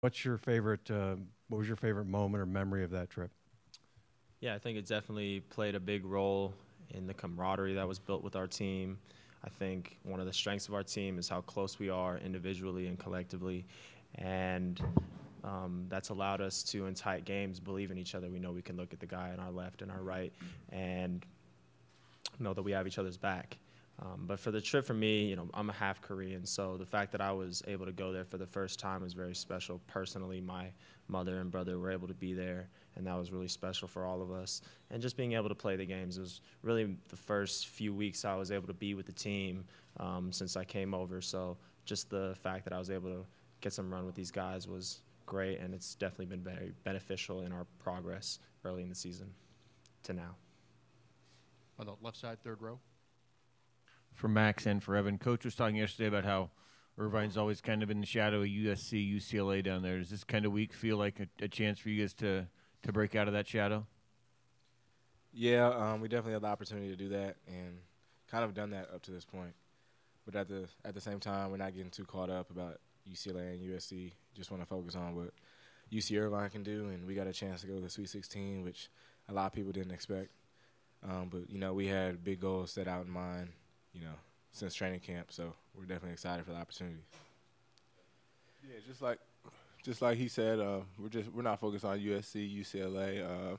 What's your favorite? What was your favorite moment or memory of that trip? Yeah, I think it definitely played a big role in the camaraderie that was built with our team. I think one of the strengths of our team is how close we are individually and collectively, and that's allowed us to, in tight games, believe in each other. We know we can look at the guy on our left and our right and know that we have each other's back. But for the trip for me, I'm a half Korean, so the fact that I was able to go there for the first time was very special. Personally, my mother and brother were able to be there, and that was really special for all of us. And just being able to play the games, it was really the first few weeks I was able to be with the team since I came over. So just the fact that I was able to get some run with these guys was great, and it's definitely been very beneficial in our progress early in the season to now. On the left side, third row. For Max and for Evan, Coach was talking yesterday about how Irvine's always kind of in the shadow of USC, UCLA down there. Does this kind of week feel like a chance for you guys to break out of that shadow? Yeah, we definitely have the opportunity to do that, and kind of done that up to this point. But at the same time, we're not getting too caught up about UCLA and USC. Just want to focus on what UC Irvine can do, and we got a chance to go to the Sweet 16, which a lot of people didn't expect. But we had big goals set out in mind, since training camp. So we're definitely excited for the opportunity. Yeah, just like he said, we're not focused on USC, UCLA.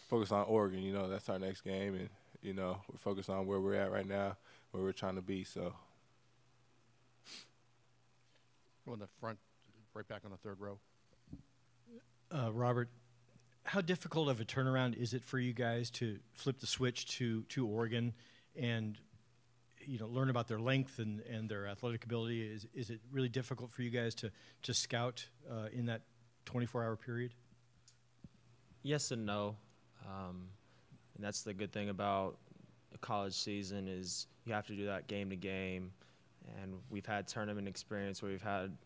Focused on Oregon. That's our next game, and we're focused on where we're at right now, where we're trying to be. So. Go in the front, right back on the third row. Robert, how difficult of a turnaround is it for you guys to flip the switch to Oregon and learn about their length and their athletic ability? Is it really difficult for you guys to scout in that 24-hour period? Yes and no. And that's the good thing about a college season is you have to do that game to game. And we've had tournament experience where we've had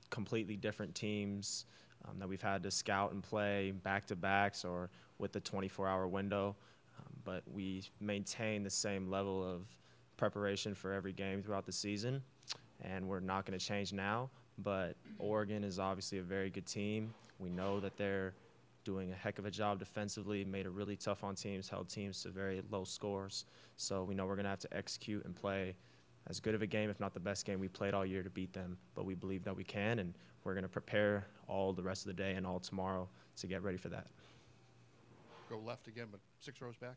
completely different teams that we've had to scout and play back-to-backs or with the 24-hour window. But we maintain the same level of preparation for every game throughout the season, and we're not going to change now. But Oregon is obviously a very good team. We know that they're doing a heck of a job defensively, made it really tough on teams, held teams to very low scores. So we know we're going to have to execute and play as good of a game, if not the best game we played all year to beat them. But we believe that we can, and we're going to prepare all the rest of the day and all tomorrow to get ready for that. Go left again, but 6 rows back.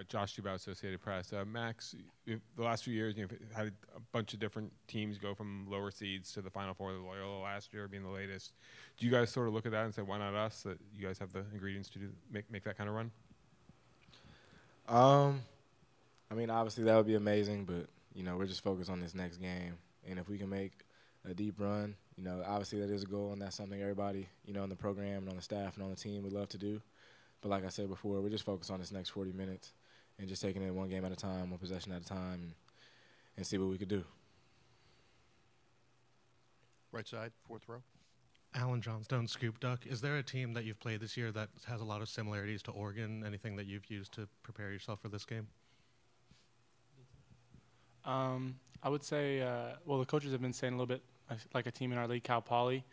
Josh Dubow, Associated Press. Max, the last few years, you've had a bunch of different teams go from lower seeds to the Final Four. The Loyola last year being the latest. Do you guys sort of look at that and say, why not us? That you guys have the ingredients to make that kind of run? Obviously that would be amazing, but we're just focused on this next game. And if we can make a deep run, obviously that is a goal, and that's something everybody, in the program and on the staff and on the team would love to do. But like I said before, we're just focused on this next 40 minutes and just taking it one game at a time, one possession at a time, and see what we could do. Right side, fourth row. Alan Johnstone, Scoop Duck. Is there a team that you've played this year that has a lot of similarities to Oregon? Anything that you've used to prepare yourself for this game? I would say, the coaches have been saying a little bit like a team in our league, Cal Poly.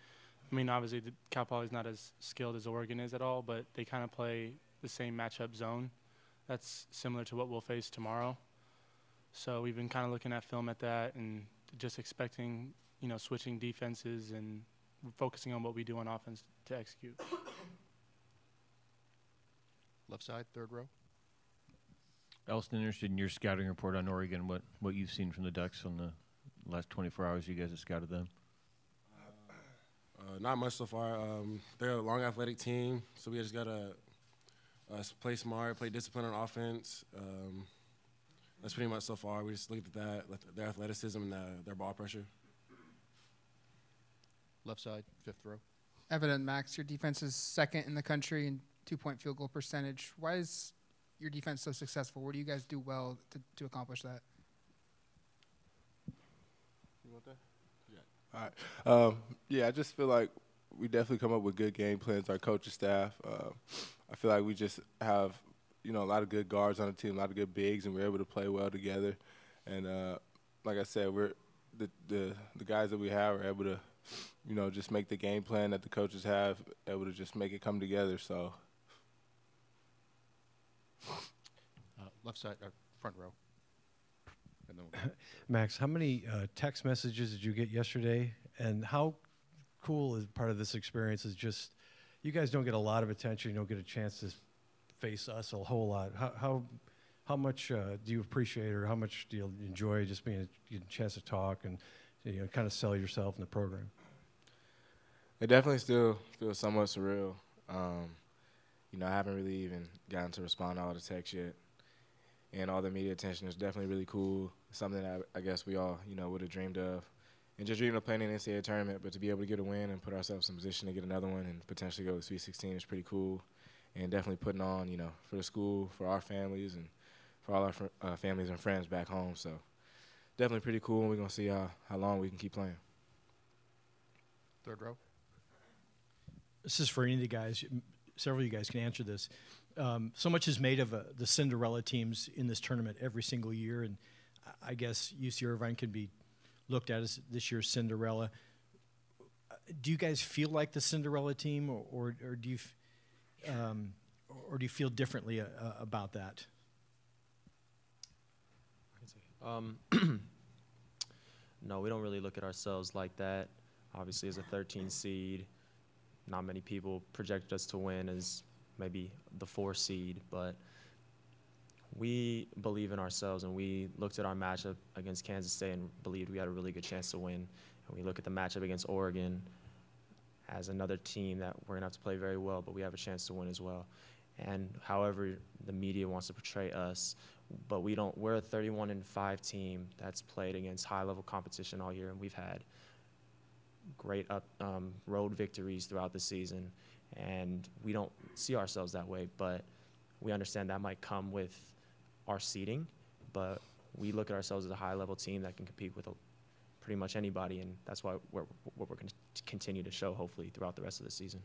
Obviously, Cal Poly is not as skilled as Oregon is at all, but they kind of play the same matchup zone. That's similar to what we'll face tomorrow. So we've been kind of looking at film at that and just expecting, switching defenses and focusing on what we do on offense to execute. Left side, third row. Elston, interested in your scouting report on Oregon, what you've seen from the Ducks on the last 24 hours you guys have scouted them. Not much so far. They're a long athletic team, so we just got to play smart, play discipline on offense. That's pretty much so far. We just looked at that, their athleticism and their ball pressure. Left side, fifth row. Evan and Max, your defense is second in the country in two-point field goal percentage. Why is your defense so successful? What do you guys do well to accomplish that? You want that? Yeah. All right. I just feel like we definitely come up with good game plans, our coaching staff. I feel like we just have, a lot of good guards on the team, a lot of good bigs, and we're able to play well together. And like I said, we're the guys that we have are able to, just make the game plan that the coaches have, able to just make it come together. So, left side, front row. And then Max, how many text messages did you get yesterday? And how cool is part of this experience is just you guys don't get a lot of attention. You don't get a chance to face us a whole lot. How much do you appreciate, or how much do you enjoy just being a chance to talk and kind of sell yourself in the program? It definitely still feels somewhat surreal. I haven't really even gotten to respond to all the text yet. And all the media attention is definitely really cool. Something that I guess we all, would have dreamed of. And just dreaming of playing in the NCAA tournament, but to be able to get a win and put ourselves in position to get another one and potentially go to Sweet 16 is pretty cool. And definitely putting on, for the school, for our families, and for all our families and friends back home. So definitely pretty cool, and we're going to see how long we can keep playing. third row. This is for any of the guys. Several of you guys can answer this. So much is made of the Cinderella teams in this tournament every single year, and I guess UC Irvine can be looked at as this year's Cinderella. Do you guys feel like the Cinderella team, or do you feel differently about that? No, we don't really look at ourselves like that. Obviously, as a 13 seed, not many people projected us to win as maybe the 4 seed, but we believe in ourselves, and we looked at our matchup against Kansas State and believed we had a really good chance to win. And we look at the matchup against Oregon as another team that we're going to have to play very well, but we have a chance to win as well. And however the media wants to portray us, but we don't. We're a 31-5 team that's played against high-level competition all year, and we've had great road victories throughout the season, and we don't see ourselves that way, but we understand that might come with our seeding, but we look at ourselves as a high-level team that can compete with pretty much anybody, and that's why we're going to continue to show, hopefully, throughout the rest of the season.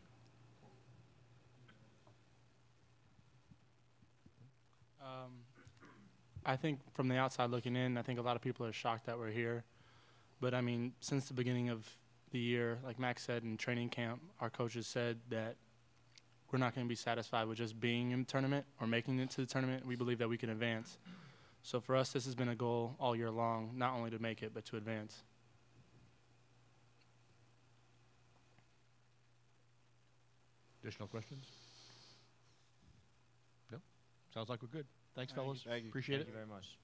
I think from the outside looking in, I think a lot of people are shocked that we're here. But, I mean, since the beginning of the year, like Max said in training camp, our coaches said that we're not going to be satisfied with just being in the tournament or making it to the tournament. We believe that we can advance. So for us, this has been a goal all year long, not only to make it, but to advance. Additional questions? No? Sounds like we're good. Thanks, fellas. Thank you. Appreciate Thank it. you very much.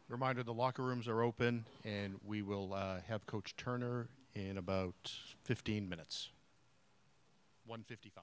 Reminder, the locker rooms are open, and we will have Coach Turner in about 15 minutes. 1:55.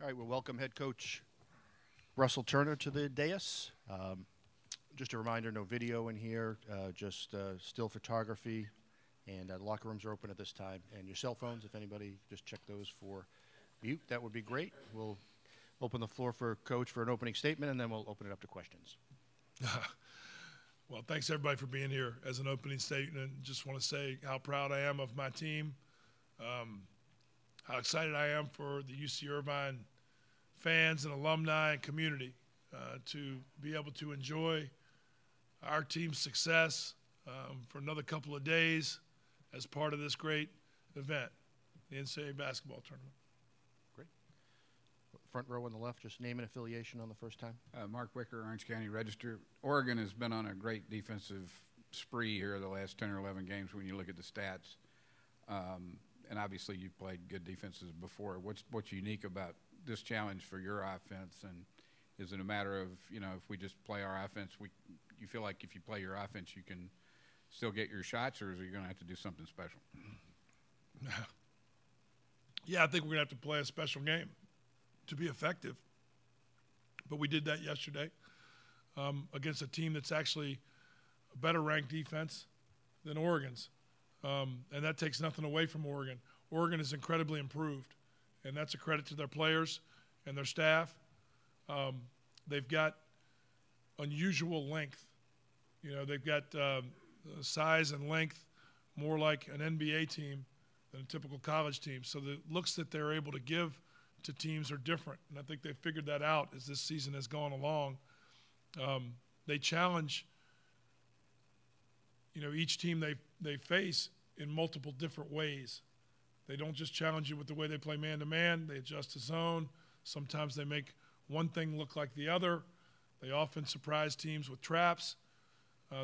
right, we'll welcome head coach Russell Turner to the dais. Just a reminder, no video in here, just still photography, and the locker rooms are open at this time. And your cell phones, if anybody, just check those for mute. That would be great. We'll open the floor for Coach for an opening statement, and then we'll open it up to questions. Well, thanks everybody for being here as an opening statement. Just want to say how proud I am of my team, how excited I am for the UC Irvine fans and alumni and community to be able to enjoy our team's success for another couple of days as part of this great event, the NCAA basketball tournament. Great. Front row on the left, just name and affiliation on the first time. Mark Wicker, Orange County Register. Oregon has been on a great defensive spree here the last 10 or 11 games when you look at the stats. And obviously you've played good defenses before. What's unique about this challenge for your offense, and is it a matter of, you know, if we just play our offense, you feel like if you play your offense you can still get your shots, or is you going to have to do something special? Yeah, I think we're going to have to play a special game to be effective. But we did that yesterday against a team that's actually a better ranked defense than Oregon's. And that takes nothing away from Oregon. Oregon is incredibly improved, and that's a credit to their players and their staff. They've got unusual length. You know, they've got size and length more like an NBA team than a typical college team. So the looks that they're able to give to teams are different, and I think they've figured that out as this season has gone along. They challenge, you know, each team they face in multiple different ways. They don't just challenge you with the way they play man-to-man. They adjust the zone. Sometimes they make one thing look like the other. They often surprise teams with traps.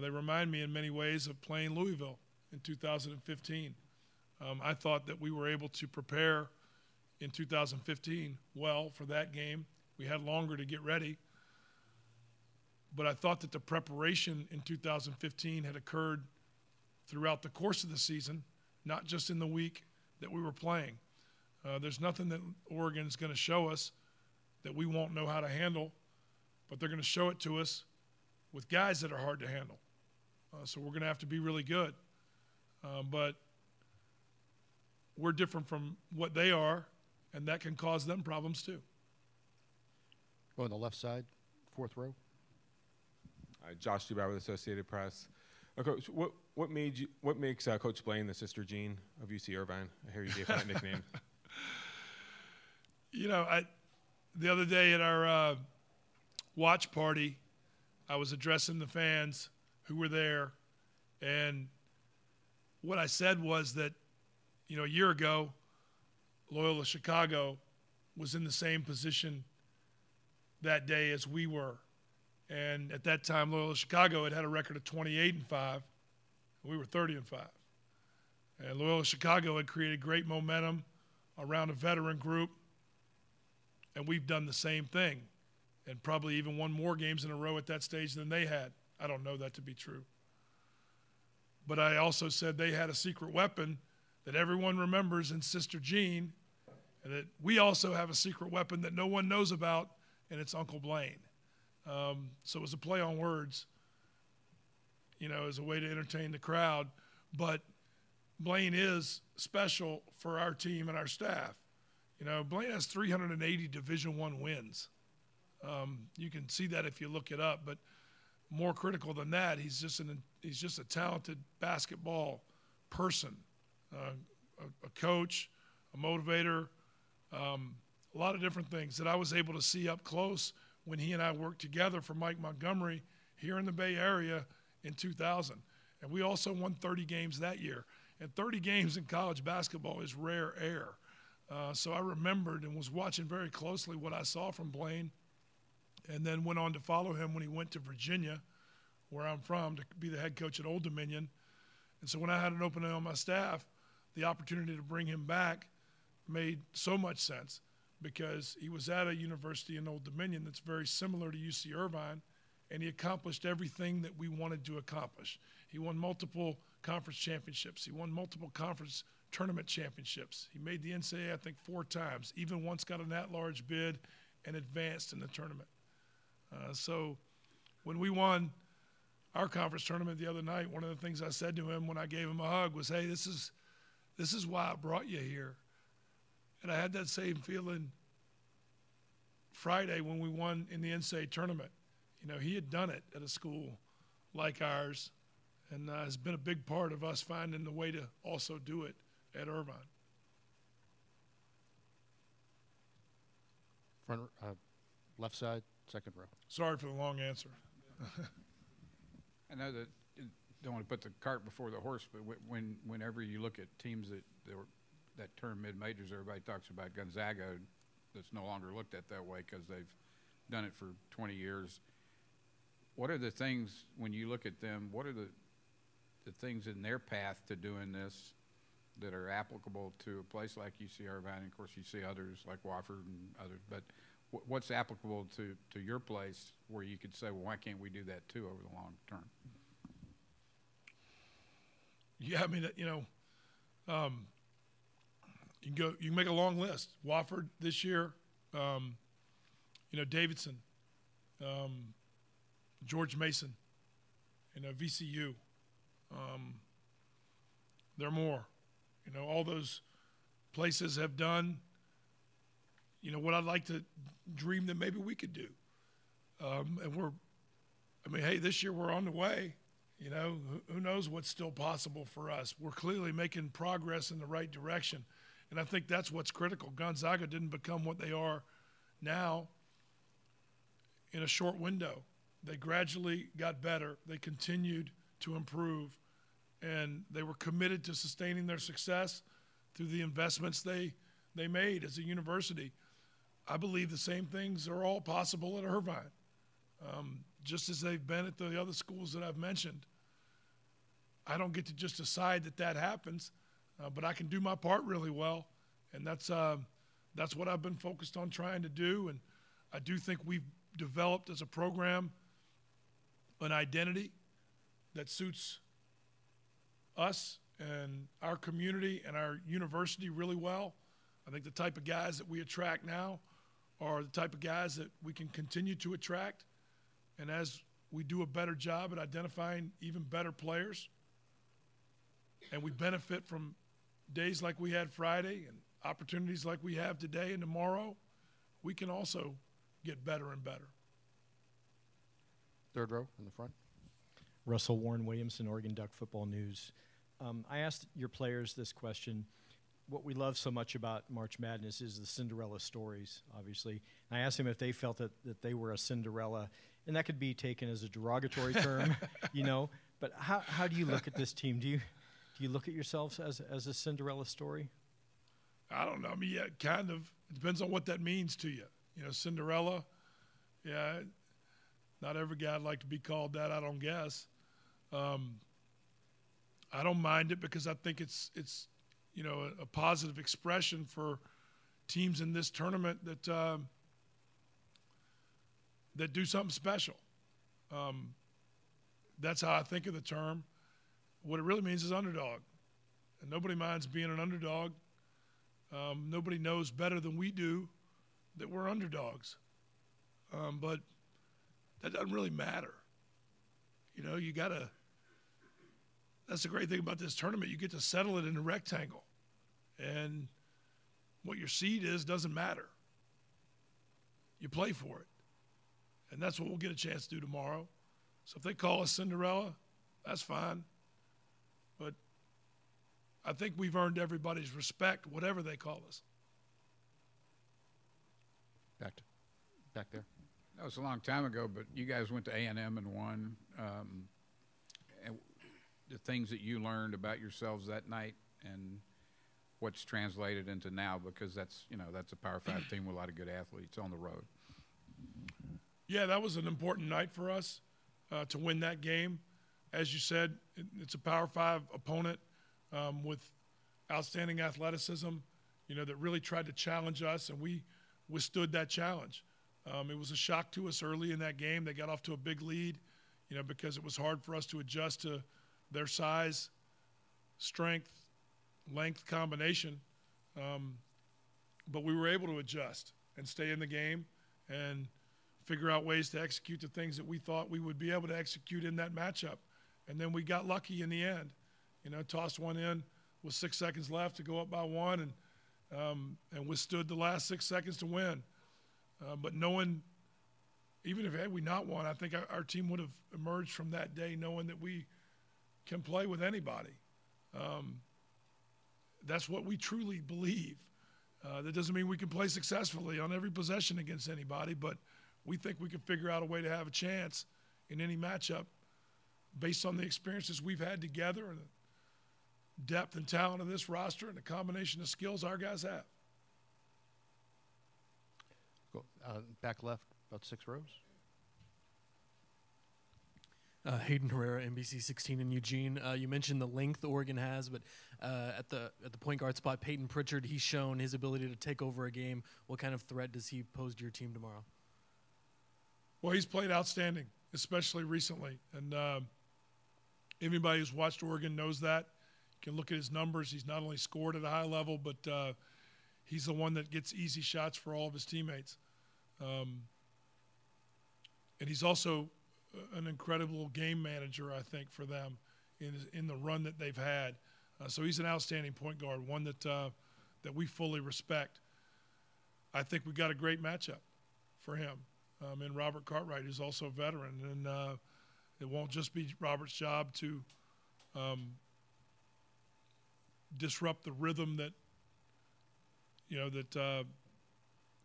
They remind me in many ways of playing Louisville in 2015. I thought that we were able to prepare in 2015 well for that game. We had longer to get ready. But I thought that the preparation in 2015 had occurred throughout the course of the season, not just in the week that we were playing. There's nothing that Oregon's going to show us that we won't know how to handle, but they're going to show it to us with guys that are hard to handle. So we're going to have to be really good. But we're different from what they are, and that can cause them problems too. Go on the left side, fourth row. Josh Dubois with Associated Press. Coach, what makes Coach Blaine the Sister Jean of UC Irvine? I hear you gave him that nickname. You know, the other day at our watch party, I was addressing the fans who were there, and what I said was that, you know, a year ago, Loyola Chicago was in the same position that day as we were. And at that time, Loyola Chicago had a record of 28-5. We were 30-5. And Loyola Chicago had created great momentum around a veteran group, and we've done the same thing, and probably even won more games in a row at that stage than they had. I don't know that to be true. But I also said they had a secret weapon that everyone remembers in Sister Jean, and that we also have a secret weapon that no one knows about, and it's Uncle Blaine. So it was a play on words, you know, as a way to entertain the crowd. But Blaine is special for our team and our staff. You know, Blaine has 380 Division I wins. You can see that if you look it up. But more critical than that, he's just a talented basketball person, a coach, a motivator, a lot of different things that I was able to see up close when he and I worked together for Mike Montgomery here in the Bay Area in 2000. And we also won 30 games that year. And 30 games in college basketball is rare air. So I remembered and was watching very closely what I saw from Blaine, and then went on to follow him when he went to Virginia, where I'm from, to be the head coach at Old Dominion. And so when I had an opening on my staff, the opportunity to bring him back made so much sense, because he was at a university in Old Dominion that's very similar to UC Irvine, and he accomplished everything that we wanted to accomplish. He won multiple conference championships. He won multiple conference tournament championships. He made the NCAA, I think, 4 times, even once got an at-large bid and advanced in the tournament. So when we won our conference tournament the other night, one of the things I said to him when I gave him a hug was, hey, this is why I brought you here. And I had that same feeling Friday when we won in the NCAA tournament. You know, he had done it at a school like ours, and has been a big part of us finding the way to also do it at Irvine. Front, left side, second row. Sorry for the long answer. I know that you don't want to put the cart before the horse, but whenever you look at teams that turn mid-majors, everybody talks about Gonzaga. That's no longer looked at that way because they've done it for 20 years. What are the things, when you look at them, what are the things in their path to doing this that are applicable to a place like UC Irvine? And of course, you see others like Wofford and others, but what's applicable to your place where you could say, well, why can't we do that too over the long term? Yeah, I mean, you know, you can make a long list. Wofford this year, you know, Davidson, George Mason, you know, VCU. There are more. You know, all those places have done, you know, what I'd like to dream that maybe we could do. And I mean, hey, this year we're on the way. You know, who knows what's still possible for us. We're clearly making progress in the right direction. And I think that's what's critical. Gonzaga didn't become what they are now in a short window. They gradually got better. They continued to improve. And they were committed to sustaining their success through the investments they made as a university. I believe the same things are all possible at Irvine, just as they've been at the other schools that I've mentioned. I don't get to just decide that happens, but I can do my part really well, and that's what I've been focused on trying to do. And I do think we've developed as a program an identity that suits us and our community and our university really well. I think the type of guys that we attract now are the type of guys that we can continue to attract. And as we do a better job at identifying even better players, and we benefit from days like we had Friday and opportunities like we have today and tomorrow, we can also get better and better. Third row in the front. Russell Warren Williamson, Oregon Duck Football News. I asked your players this question. What we love so much about March Madness is the Cinderella stories, obviously. And I asked them if they felt that they were a Cinderella, and that could be taken as a derogatory term, you know. But how do you look at this team? Do you look at yourselves as a Cinderella story? I don't know. I mean, yeah, kind of. It depends on what that means to you. You know, Cinderella, yeah, not every guy'd like to be called that, I don't guess. I don't mind it because I think it's you know, a positive expression for teams in this tournament that do something special. That's how I think of the term. What it really means is underdog. And nobody minds being an underdog. Nobody knows better than we do that we're underdogs. But that doesn't really matter. You know, you got to – that's the great thing about this tournament. You get to settle it in a rectangle. And what your seed is doesn't matter. You play for it. And that's what we'll get a chance to do tomorrow. So if they call us Cinderella, that's fine. But I think we've earned everybody's respect, whatever they call us. Back there. That was a long time ago, but you guys went to A&M and won. And the things that you learned about yourselves that night and what's translated into now, because that's a Power 5 team with a lot of good athletes on the road. Yeah, that was an important night for us to win that game. As you said, it's a Power 5 opponent with outstanding athleticism, you know, that really tried to challenge us, and we withstood that challenge. It was a shock to us early in that game. They got off to a big lead, you know, because it was hard for us to adjust to their size, strength, length combination, but we were able to adjust and stay in the game and figure out ways to execute the things that we thought we would be able to execute in that matchup. And then we got lucky in the end. Tossed one in with 6 seconds left to go up by one and withstood the last 6 seconds to win. But knowing, even if had we not won, I think our team would have emerged from that day knowing that we can play with anybody. That's what we truly believe. That doesn't mean we can play successfully on every possession against anybody, but we think we can figure out a way to have a chance in any matchup based on the experiences we've had together and the depth and talent of this roster and the combination of skills our guys have. Go, back left, about 6 rows. Hayden Herrera, NBC 16 in Eugene. You mentioned the length Oregon has, but at the point guard spot, Peyton Pritchard, he's shown his ability to take over a game. What kind of threat does he pose to your team tomorrow? Well, he's played outstanding, especially recently. And anybody who's watched Oregon knows that. You can look at his numbers. He's not only scored at a high level, but he's the one that gets easy shots for all of his teammates. And he's also an incredible game manager, I think, for them in the run that they've had. So he's an outstanding point guard, one that we fully respect. I think we got a great matchup for him. And Robert Cartwright, who's also a veteran. And it won't just be Robert's job to disrupt the rhythm that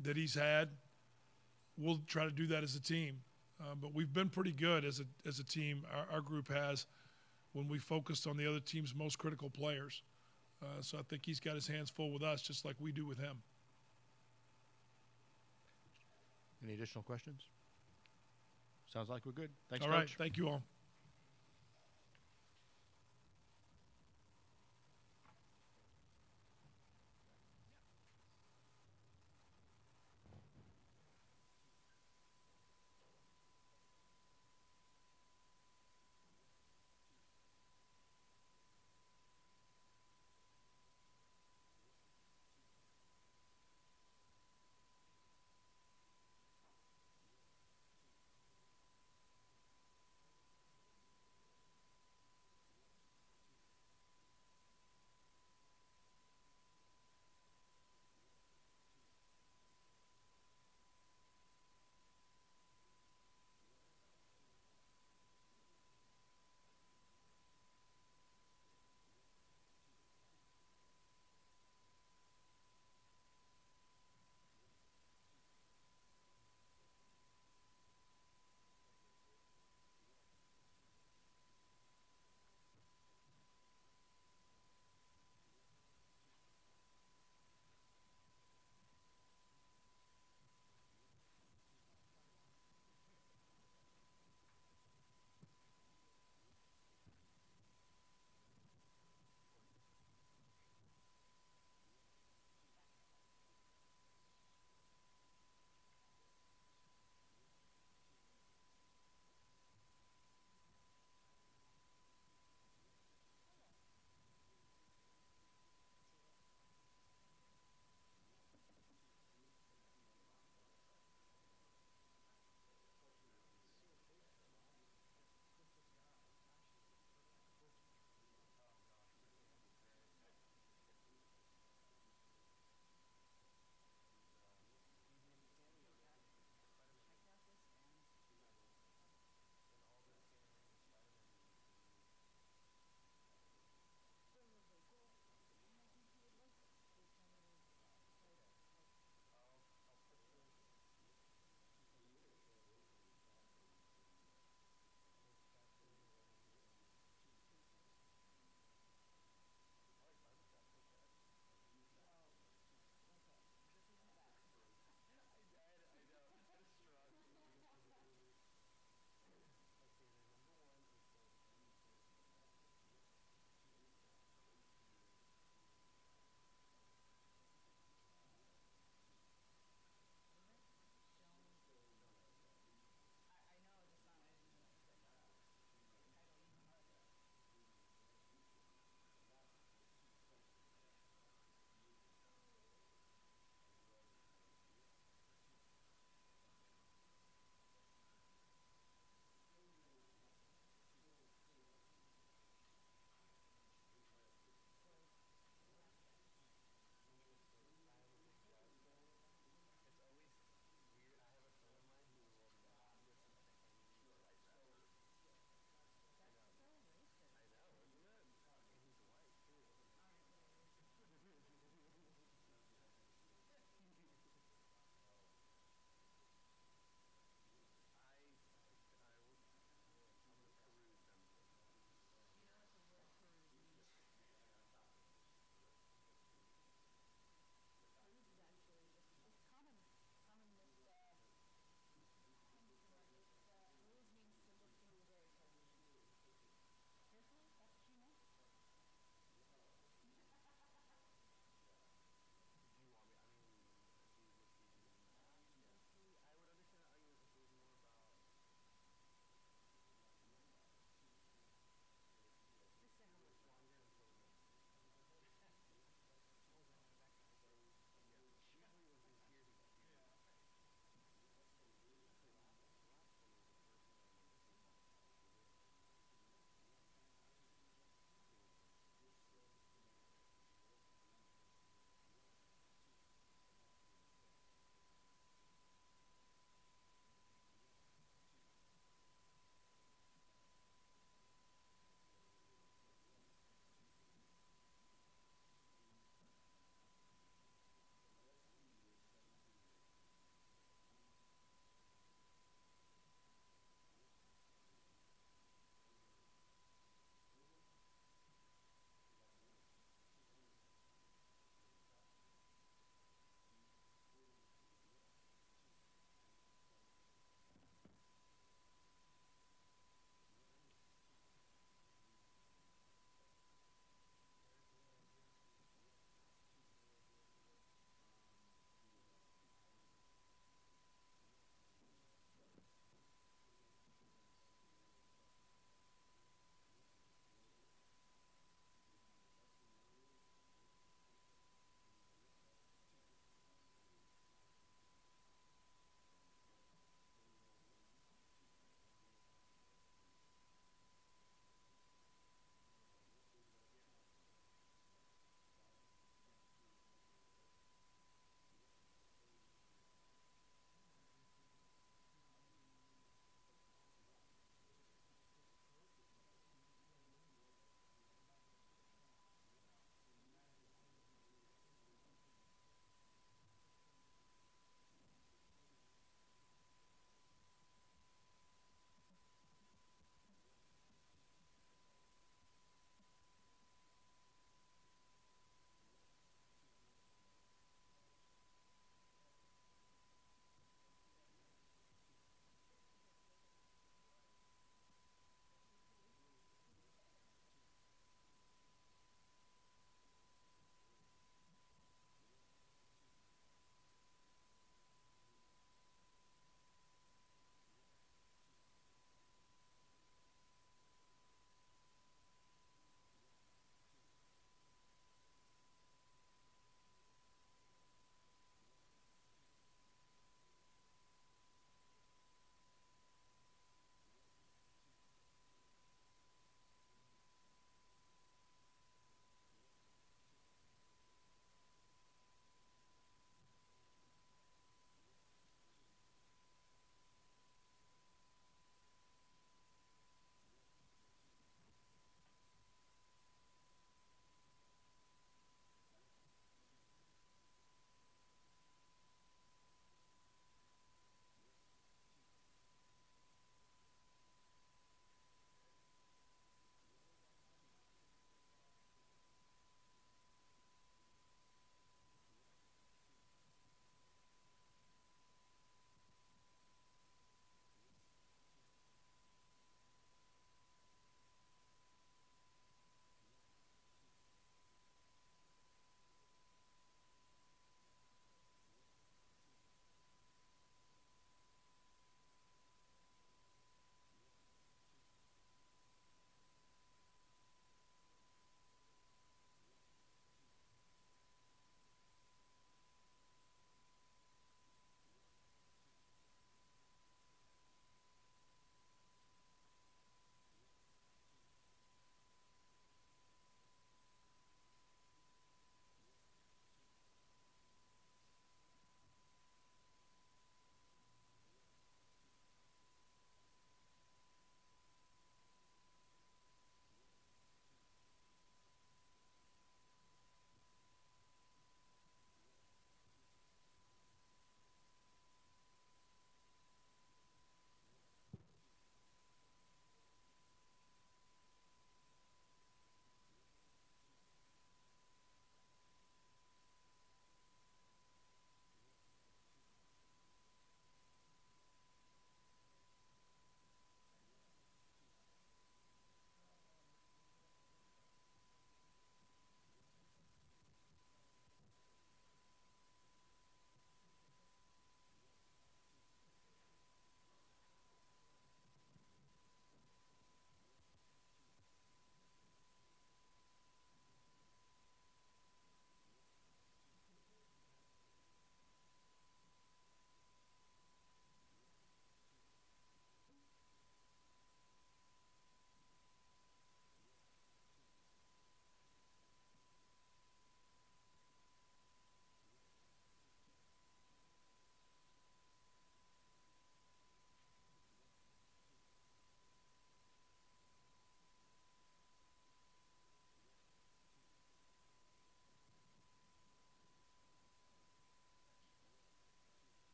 that he's had. We'll try to do that as a team. But we've been pretty good as a team. Our group has, when we focused on the other team's most critical players. So I think he's got his hands full with us, just like we do with him. Any additional questions? Sounds like we're good. Thanks, all Coach. Right. Thank you all.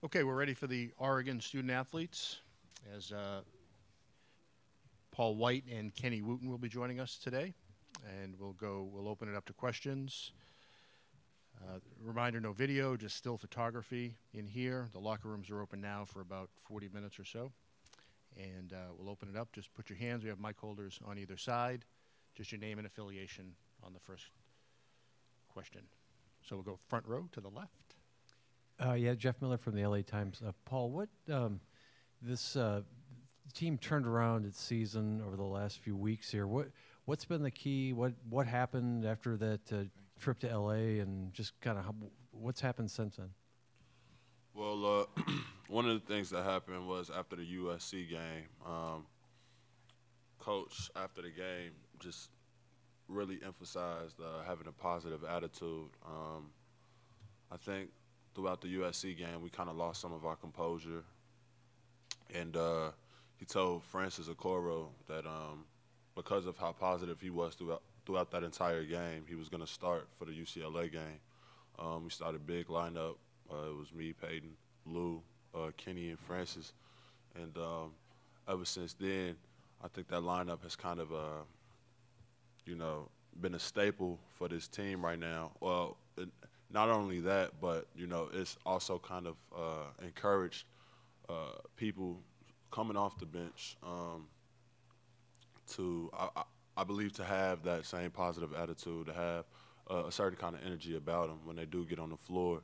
Okay, we're ready for the Oregon student athletes, as Paul White and Kenny Wooten will be joining us today, and we'll open it up to questions. Reminder, no video, just still photography in here. The locker rooms are open now for about 40 minutes or so, and we'll open it up. Just put your hands. We have mic holders on either side. Just your name and affiliation on the first question. So we'll go front row to the left. Yeah, Jeff Miller from the LA Times. Paul, what this team turned around its season over the last few weeks here. What's been the key? What happened after that trip to LA, and just kind of what's happened since then? Well, one of the things that happened was after the USC game, Coach after the game just really emphasized having a positive attitude. I think throughout the USC game, we kind of lost some of our composure. And he told Francis Okoro that because of how positive he was throughout that entire game, he was going to start for the UCLA game. We started a big lineup. It was me, Peyton, Lou, Kenny, and Francis. And ever since then, I think that lineup has kind of, been a staple for this team right now. Well, not only that, but, it's also kind of encouraged people coming off the bench to, I believe, to have that same positive attitude, to have a certain kind of energy about them when they do get on the floor.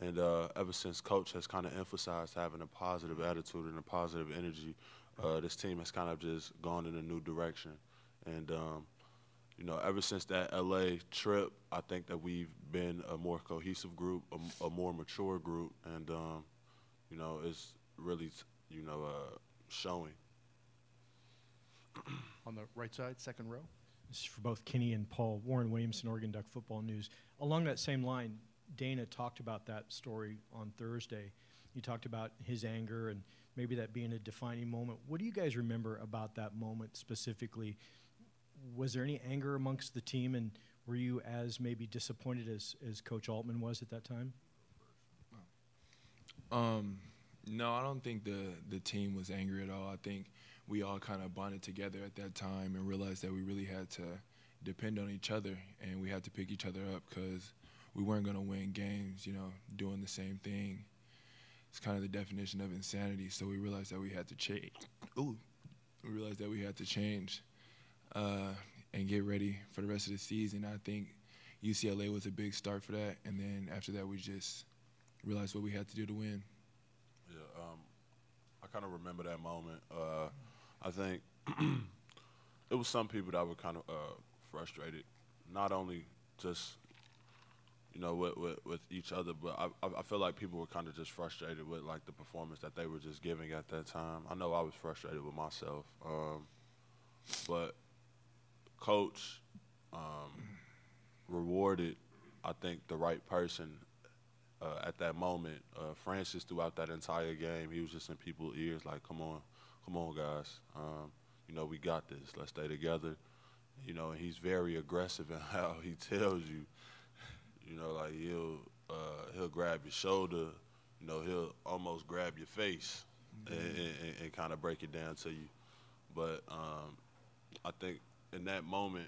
And ever since Coach has kind of emphasized having a positive attitude and a positive energy, this team has kind of just gone in a new direction. And, ever since that LA trip, I think that we've been a more cohesive group, a more mature group, and, it's really, showing. On the right side, second row. This is for both Kenny and Paul. Warren Williamson, Oregon Duck Football News. Along that same line, Dana talked about that story on Thursday. He talked about his anger and maybe that being a defining moment. What do you guys remember about that moment specifically? Was there any anger amongst the team, and were you as maybe disappointed as Coach Altman was at that time? No, I don't think the team was angry at all. I think we all kind of bonded together at that time and realized that we really had to depend on each other, and we had to pick each other up because we weren't going to win games, doing the same thing. It's kind of the definition of insanity, so we realized that we had to change. We realized that we had to change and get ready for the rest of the season. I think UCLA was a big start for that, and then after that we just realized what we had to do to win. Yeah, I kind of remember that moment. I think it was some people that were kind of frustrated, not only just with each other, but I feel like people were kind of just frustrated with like the performance that they were just giving at that time. I know I was frustrated with myself, but Coach rewarded, I think, the right person at that moment. Francis, throughout that entire game, he was just in people's ears like, come on, guys. We got this. Let's stay together. And he's very aggressive in how he tells you. Like he'll grab your shoulder. He'll almost grab your face and kind of break it down to you. But I think in that moment,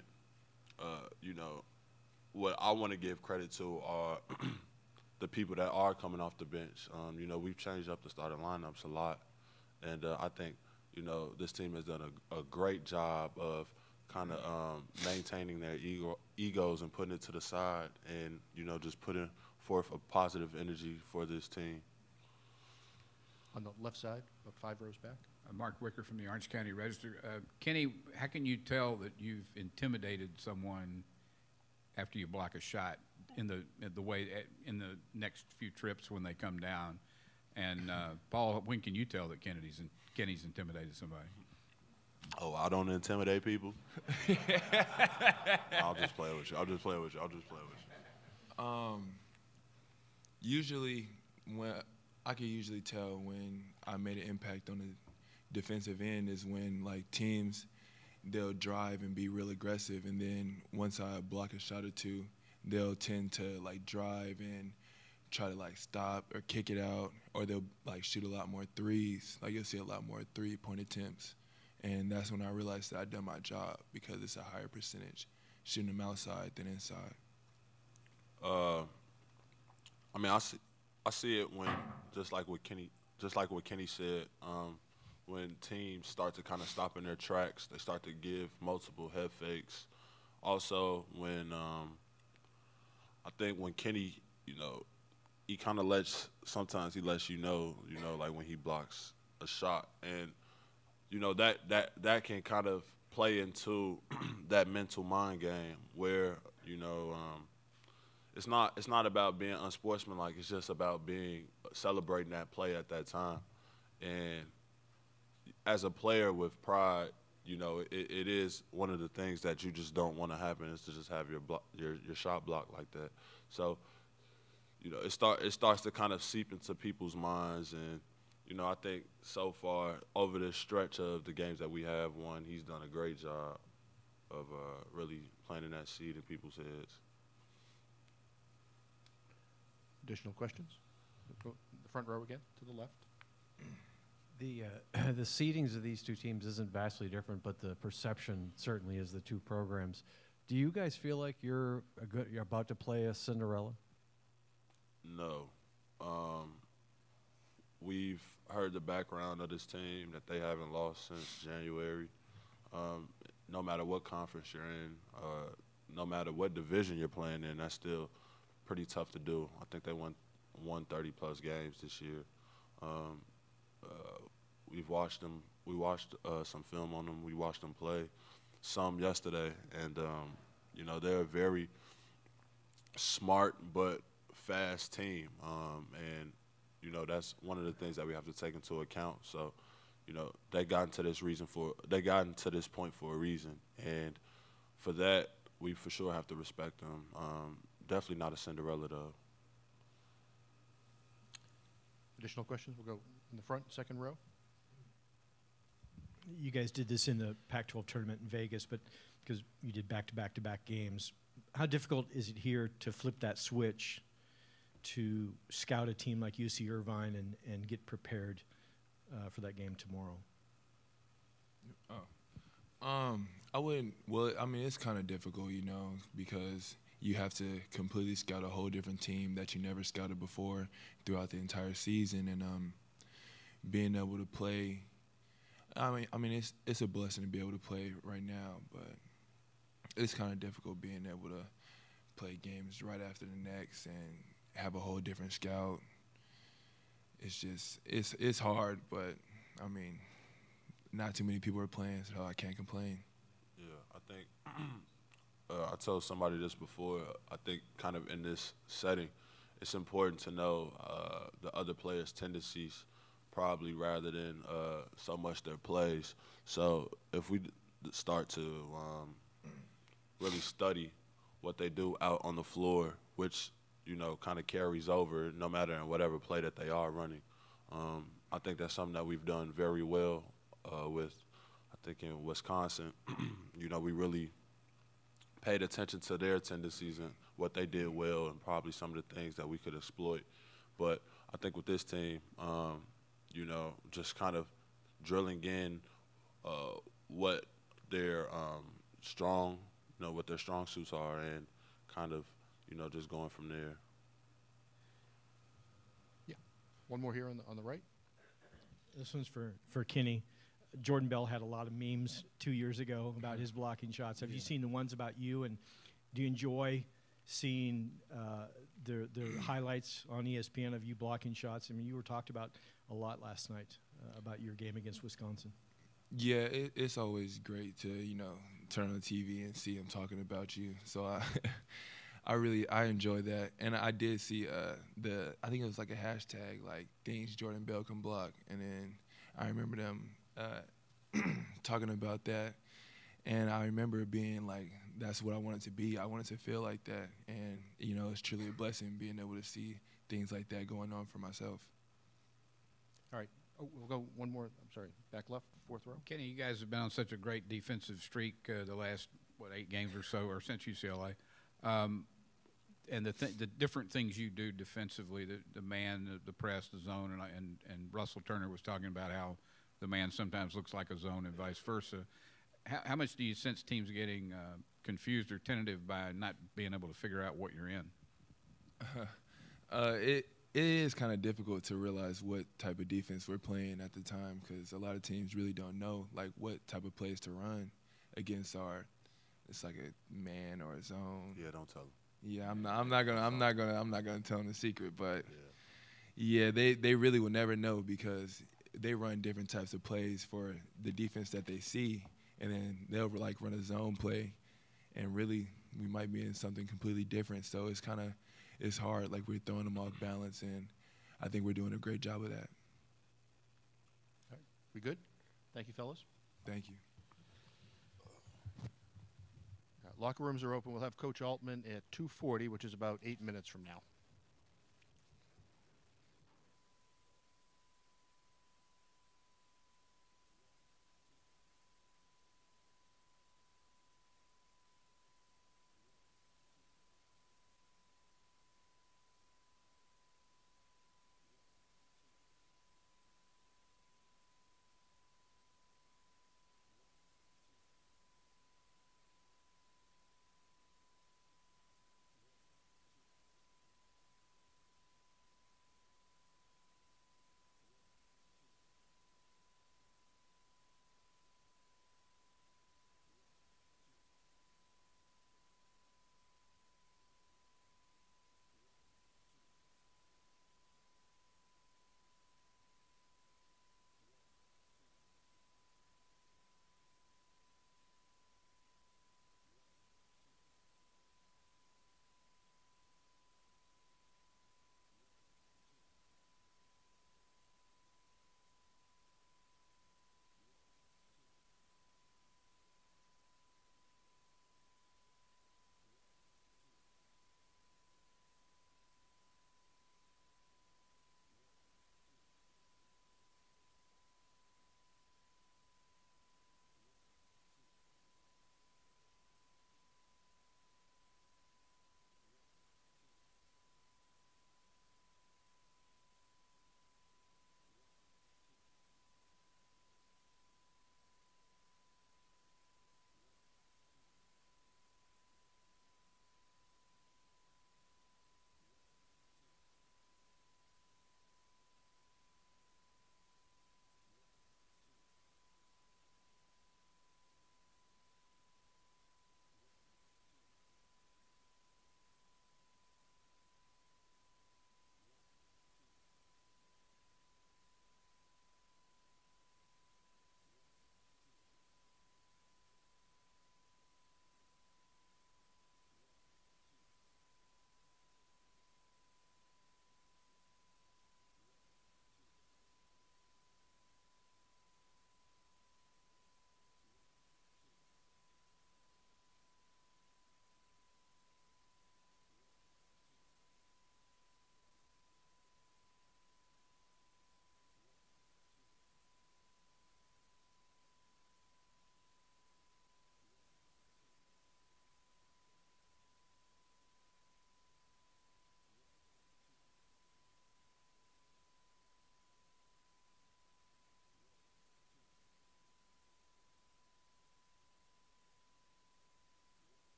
what I want to give credit to are the people that are coming off the bench. We've changed up the starting lineups a lot, and I think this team has done a great job of kind of maintaining their egos and putting it to the side, and just putting forth a positive energy for this team. On the left side, about 5 rows back. Mark Wicker from the Orange County Register. Kenny, how can you tell that you've intimidated someone after you block a shot in the next few trips when they come down? And Paul, when can you tell that Kenny's intimidated somebody? Oh, I don't intimidate people. I'll just play with you. Usually, I can usually tell when I made an impact on the defensive end is when like teams, they'll drive and be real aggressive, and then once I block a shot or two, they'll tend to like drive and try to like stop or kick it out or they'll like shoot a lot more threes. Like you'll see a lot more 3-point attempts, and that's when I realized that I'd done my job because it's a higher percentage shooting them outside than inside. I mean, I see it when just like what Kenny said. When teams start to kind of stop in their tracks, they start to give multiple head fakes. Also, when I think when Kenny, he kind of sometimes he lets you know, like when he blocks a shot, and that can kind of play into that mental mind game where it's not about being unsportsmanlike. It's just about celebrating that play at that time. And as a player with pride, it is one of the things that you just don't want to happen is to just have your shot blocked like that. So, it starts to kind of seep into people's minds. And, I think so far over this stretch of the games that we have won, he's done a great job of really planting that seed in people's heads. Additional questions? Go the front row again, to the left. The seedings of these two teams isn't vastly different, but the perception certainly is the two programs. Do you guys feel like you're about to play a Cinderella? No. We've heard the background of this team, that they haven't lost since January. No matter what conference you're in, no matter what division you're playing in, that's still pretty tough to do. I think they won 30-plus games this year. We've watched them. We watched some film on them. We watched them play some yesterday, and they're a very smart but fast team, and that's one of the things that we have to take into account. So, they got into this point for a reason, and for that, we for sure have to respect them. Definitely not a Cinderella, though. Additional questions? We'll go in the front, second row. You guys did this in the Pac-12 tournament in Vegas, but because you did back-to-back-to-back games, how difficult is it here to flip that switch to scout a team like UC Irvine and get prepared for that game tomorrow? I wouldn't. Well, I mean, it's kind of difficult, because you have to completely scout a whole different team that you never scouted before throughout the entire season, and being able to play. I mean, it's a blessing to be able to play right now, but it's kind of difficult being able to play games right after the next and have a whole different scout. It's just it's hard, but I mean, not too many people are playing, so I can't complain. Yeah, I think I told somebody this before. I think kind of in this setting, it's important to know the other players' tendencies, probably rather than so much their plays. So if we start to really study what they do out on the floor, which kind of carries over no matter in whatever play that they are running, I think that's something that we've done very well with. I think in Wisconsin, we really paid attention to their tendencies and what they did well, and probably some of the things that we could exploit. But I think with this team, just kind of drilling in what their what their strong suits are, and kind of, just going from there. Yeah. One more here on the right. This one's for Kenny. Jordan Bell had a lot of memes 2 years ago about his blocking shots. Have you seen the ones about you, and do you enjoy seeing the highlights on ESPN of you blocking shots? I mean, you were talked about a lot last night about your game against Wisconsin. Yeah, it's always great to turn on the TV and see them talking about you. So I enjoy that, and I did see I think it was like a hashtag like things Jordan Bell can block, and then I remember them talking about that, and I remember being like, that's what I wanted to be. I wanted to feel like that, and it's truly a blessing being able to see things like that going on for myself. All right. Oh, we'll go one more. I'm sorry, back left, fourth row. Kenny, you guys have been on such a great defensive streak the last 8 games or so, or since UCLA. and the different things you do defensively, the man, the press, the zone, and Russell Turner was talking about how the man sometimes looks like a zone and vice versa. How much do you sense teams getting confused or tentative by not being able to figure out what you're in? It is kind of difficult to realize what type of defense we're playing at the time because a lot of teams really don't know like what type of plays to run against it's like a man or a zone. Yeah, don't tell them. Yeah, I'm not gonna tell them the secret, but yeah, they really will never know because they run different types of plays for the defense that they see, and then they'll like run a zone play, and really we might be in something completely different. So it's hard, like we're throwing them off balance, and I think we're doing a great job of that. All right. We good? Thank you, fellas. Thank you. Locker rooms are open. We'll have Coach Altman at 2:40, which is about 8 minutes from now.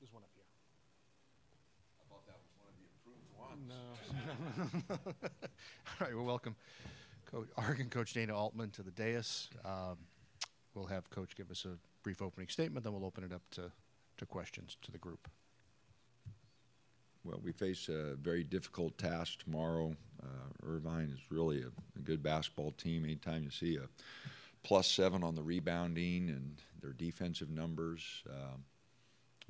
There's one up here. I thought that was one of the improved ones. No. All right, well, welcome Oregon coach Dana Altman to the dais. We'll have Coach give us a brief opening statement, then we'll open it up to questions to the group. Well, we face a very difficult task tomorrow. Irvine is really a good basketball team. Anytime you see a +7 on the rebounding and their defensive numbers,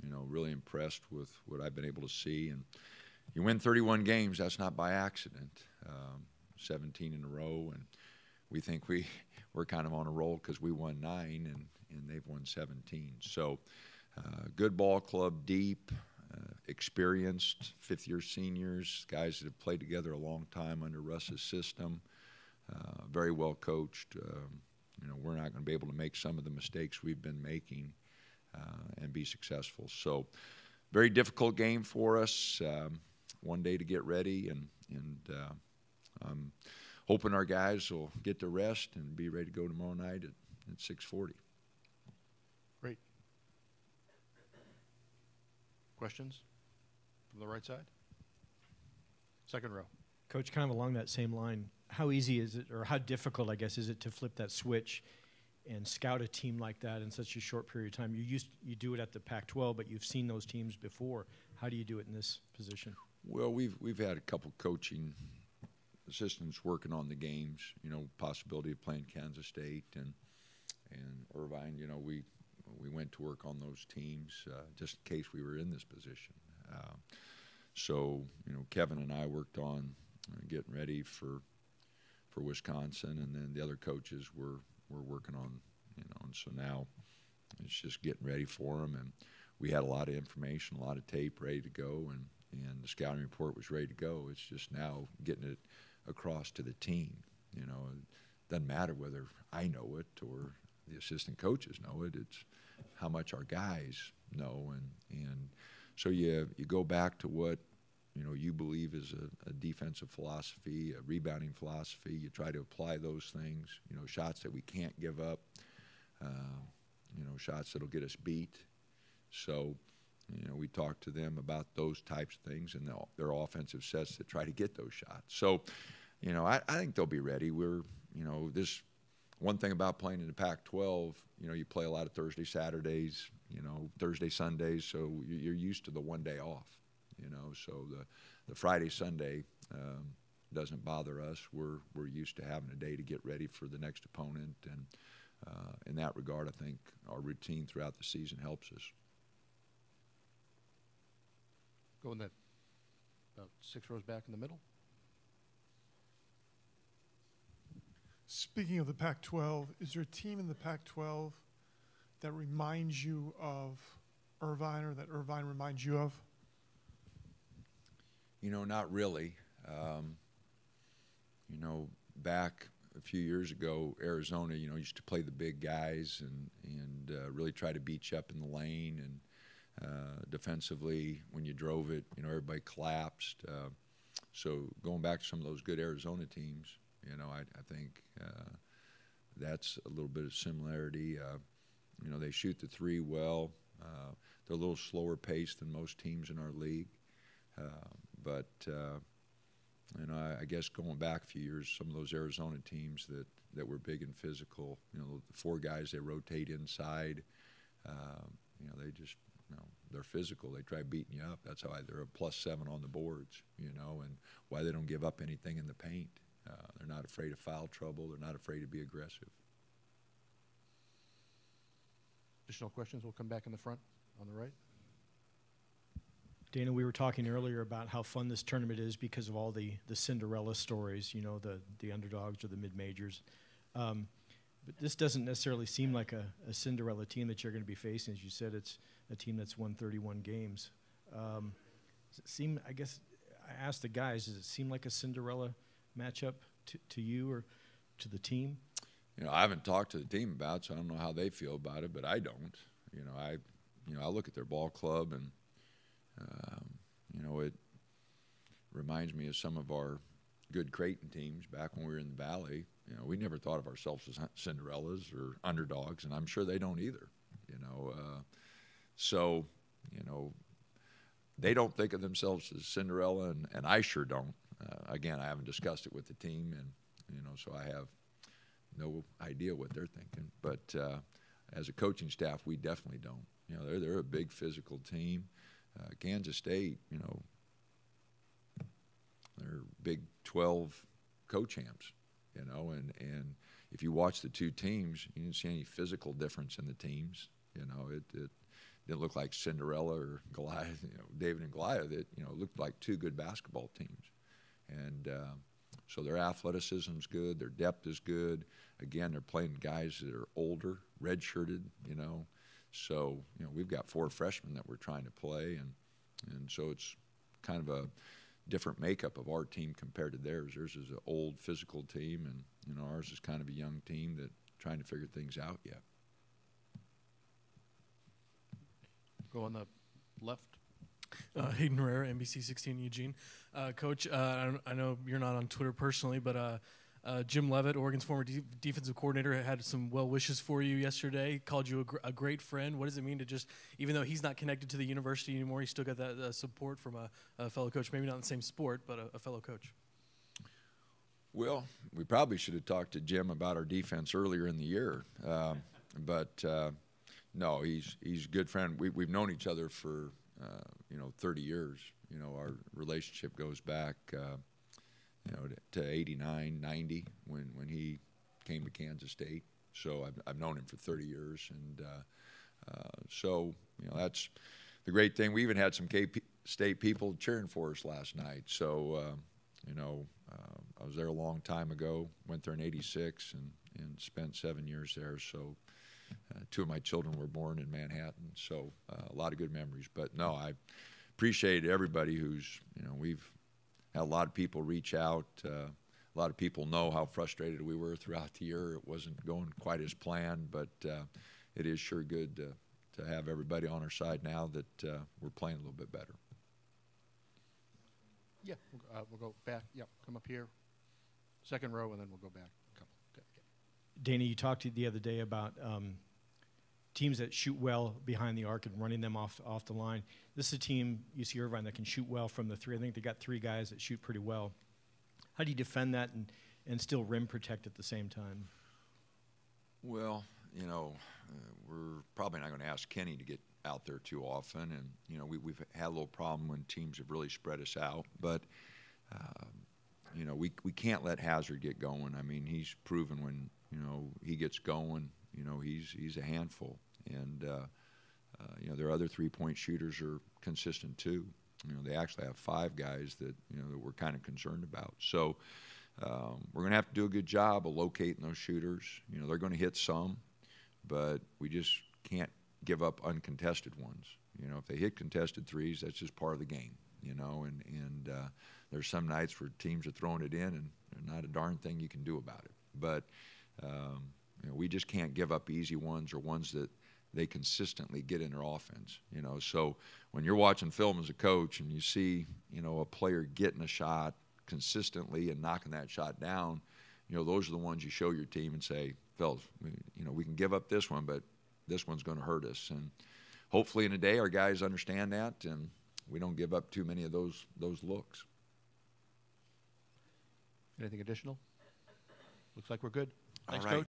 you know, really impressed with what I've been able to see. And you win 31 games, that's not by accident. 17 in a row, and we think we're kind of on a roll because we won 9 and they've won 17. So good ball club, deep, experienced, fifth-year seniors, guys that have played together a long time under Russ's system, very well coached. You know, we're not going to be able to make some of the mistakes we've been making and be successful. So very difficult game for us. One day to get ready, and I'm hoping our guys will get to rest and be ready to go tomorrow night at 6:40. Great. Questions from the right side? Second row. Coach, kind of along that same line, how easy is it, or how difficult, I guess, is it to flip that switch and scout a team like that in such a short period of time? You do it at the Pac-12, but you've seen those teams before. How do you do it in this position? Well, we've had a couple coaching assistants working on the games. You know, possibility of playing Kansas State and Irvine. You know, we went to work on those teams just in case we were in this position. So you know, Kevin and I worked on getting ready for Wisconsin, and then the other coaches were working on, you know, and so now it's just getting ready for them. And we had a lot of information, a lot of tape ready to go, and the scouting report was ready to go. It's just now getting it across to the team. You know, it doesn't matter whether I know it or the assistant coaches know it. It's how much our guys know, and so you go back to what, you know, you believe is a defensive philosophy, a rebounding philosophy. You try to apply those things. You know, shots that we can't give up. You know, shots that'll get us beat. So, you know, we talk to them about those types of things and their offensive sets to try to get those shots. So, you know, I think they'll be ready. We're, you know, this one thing about playing in the Pac-12, you know, you play a lot of Thursday, Saturdays, you know, Thursday, Sundays, so you're used to the one day off, you know. So the Friday, Sunday doesn't bother us. We're used to having a day to get ready for the next opponent, and in that regard, I think our routine throughout the season helps us. Go in that about 6 rows back in the middle. Speaking of the Pac-12, is there a team in the Pac-12 that reminds you of Irvine, or that Irvine reminds you of? You know, not really. You know, back a few years ago, Arizona, you know, used to play the big guys and really try to beat you up in the lane, and defensively, when you drove it, you know, everybody collapsed. So going back to some of those good Arizona teams, you know, I think that's a little bit of similarity. You know, they shoot the three well. They're a little slower paced than most teams in our league. But you know, I guess going back a few years, some of those Arizona teams that were big and physical, you know, the 4 guys they rotate inside, you know, they just, you know, they're physical. They try beating you up. That's how they're a +7 on the boards, you know, and why they don't give up anything in the paint. They're not afraid of foul trouble. They're not afraid to be aggressive. Additional questions? We'll come back in the front on the right. Dana, we were talking earlier about how fun this tournament is because of all the Cinderella stories, you know, the underdogs or the mid-majors. But this doesn't necessarily seem like a Cinderella team that you're going to be facing. As you said, it's a team that's won 31 games. Does it seem, I guess, I asked the guys, does it seem like a Cinderella matchup to you or to the team? You know, I haven't talked to the team about it, so I don't know how they feel about it, but I don't. You know, I look at their ball club, and you know, it reminds me of some of our good Creighton teams back when we were in the Valley. You know, we never thought of ourselves as Cinderellas or underdogs, and I'm sure they don't either. You know, so you know, they don't think of themselves as Cinderella, and I sure don't. Again, I haven't discussed it with the team, and so I have no idea what they're thinking. But as a coaching staff, we definitely don't. They're a big physical team. Kansas State, they're Big 12 co-champs, and if you watch the two teams, you didn't see any physical difference in the teams. It didn't look like Cinderella or Goliath, David and Goliath. It looked like two good basketball teams, and so their athleticism's good, their depth is good. Again, they're playing guys that are older, redshirted, So we've got 4 freshmen that we're trying to play, and so it's kind of a different makeup of our team compared to theirs. Theirs is an old physical team, and ours is kind of a young team that trying to figure things out yet. Go on the left. Hayden Herrera, NBC 16 Eugene. Coach, I know you're not on Twitter personally, but Jim Leavitt, Oregon's former defensive coordinator, had some well wishes for you yesterday. Called you a great friend. What does it mean to just, even though he's not connected to the university anymore, he still got that support from a fellow coach, maybe not in the same sport, but a fellow coach? Well, we probably should have talked to Jim about our defense earlier in the year, but no, he's a good friend. We've known each other for 30 years. Our relationship goes back to 89, 90 when he came to Kansas State. So I've known him for 30 years, and so that's the great thing. We even had some K-State people cheering for us last night. So I was there a long time ago. Went there in '86 and spent 7 years there. So 2 of my children were born in Manhattan. So a lot of good memories. But no, I appreciate everybody who's we've had a lot of people reach out. A lot of people know how frustrated we were throughout the year. It wasn't going quite as planned, but it is sure good to have everybody on our side now that we're playing a little bit better. Yeah, we'll go back. Yep, come up here. Second row, and then we'll go back a couple. Okay. Dana, you talked the other day about teams that shoot well behind the arc and running them off the line. This is a team, UC Irvine, that can shoot well from the 3. I think they got 3 guys that shoot pretty well. How do you defend that and still rim protect at the same time? Well, we're probably not going to ask Kenny to get out there too often, and we've had a little problem when teams have really spread us out. But we can't let Hazard get going. I mean, he's proven when he gets going, he's a handful, and their other 3-point shooters are consistent too. They actually have 5 guys that that we're kind of concerned about. So we're going to have to do a good job of locating those shooters. They're going to hit some, but we just can't give up uncontested ones. If they hit contested threes, that's just part of the game. And there's some nights where teams are throwing it in, and there's not a darn thing you can do about it. But we just can't give up easy ones or ones that they consistently get in their offense. So when you're watching film as a coach and you see a player getting a shot consistently and knocking that shot down, those are the ones you show your team and say, fellas, we can give up this one, but this one's going to hurt us. And hopefully in a day our guys understand that, and we don't give up too many of those looks. Anything additional? Looks like we're good. Thanks, All right. Coach.